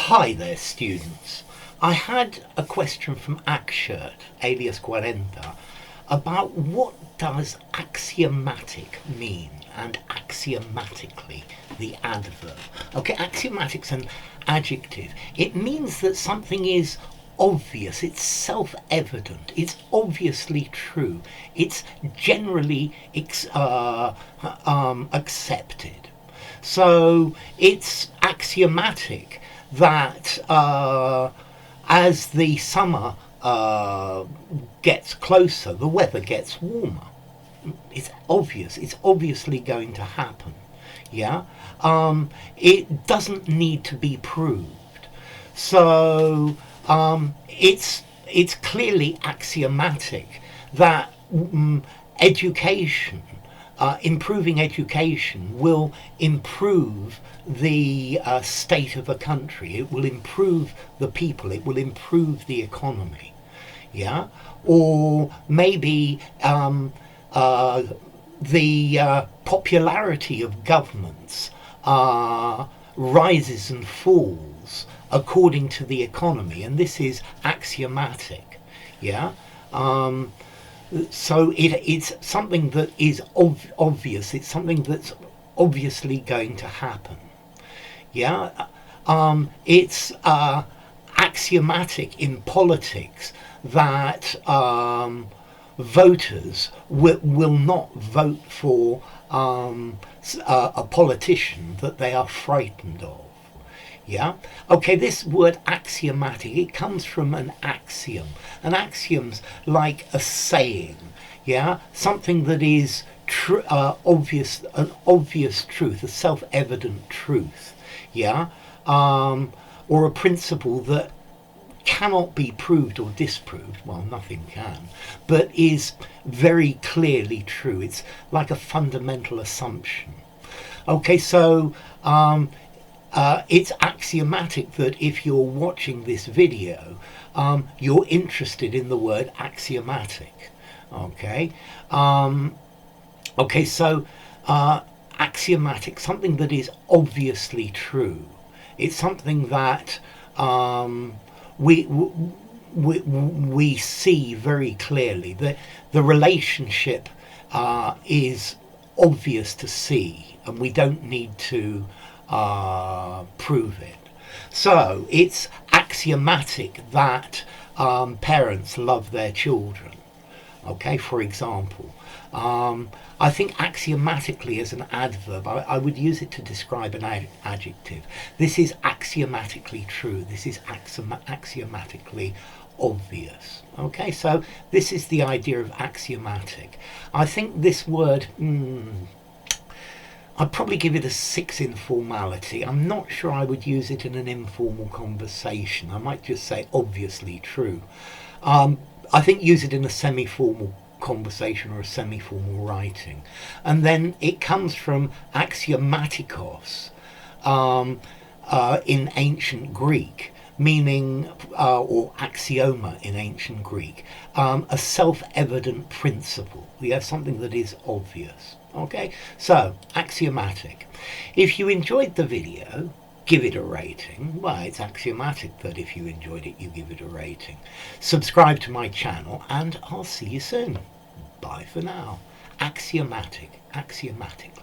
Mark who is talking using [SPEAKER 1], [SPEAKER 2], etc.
[SPEAKER 1] Hi there, students. I had a question from Axiom, alias 40, about what does axiomatic mean, and axiomatically, the adverb. Okay, axiomatic's an adjective. It means that something is obvious, it's self-evident, it's obviously true, it's generally accepted. So it's axiomatic that as the summer gets closer, the weather gets warmer. It's obvious. It's obviously going to happen. Yeah. It doesn't need to be proved. So it's clearly axiomatic that education, improving education, will improve the state of a country. It will improve the people. It will improve the economy. Yeah, or maybe the popularity of governments rises and falls according to the economy, and this is axiomatic. Yeah. So it's something that is obvious. It's something that's obviously going to happen. Yeah, it's axiomatic in politics that voters will not vote for a politician that they are frightened of. Yeah. Okay, this word axiomatic, it comes from an axiom. An axiom's like a saying. Yeah, something that is obvious, an obvious truth, a self-evident truth. Yeah, or a principle that cannot be proved or disproved. Well, nothing can, but is very clearly true. It's like a fundamental assumption. Okay, so it's axiomatic that if you're watching this video, you're interested in the word axiomatic. Okay, okay, so axiomatic, something that is obviously true. It's something that we see very clearly. The relationship is obvious to see, and we don't need to prove it. So it's axiomatic that parents love their children. Okay, for example, I think axiomatically as an adverb, I would use it to describe an adjective. This is axiomatically true. This is axiomatically obvious. Okay, so this is the idea of axiomatic. I think this word, I'd probably give it a 6 in formality. I'm not sure I would use it in an informal conversation. I might just say obviously true. I think use it in a semi-formal conversation or a semi-formal writing. And then it comes from axiomatikos in ancient Greek, meaning, or axioma in ancient Greek, a self-evident principle. We have something that is obvious. Okay, so axiomatic. If you enjoyed the video, give it a rating. Well, it's axiomatic that if you enjoyed it, you give it a rating. Subscribe to my channel, and I'll see you soon. Bye for now. Axiomatic, axiomatically.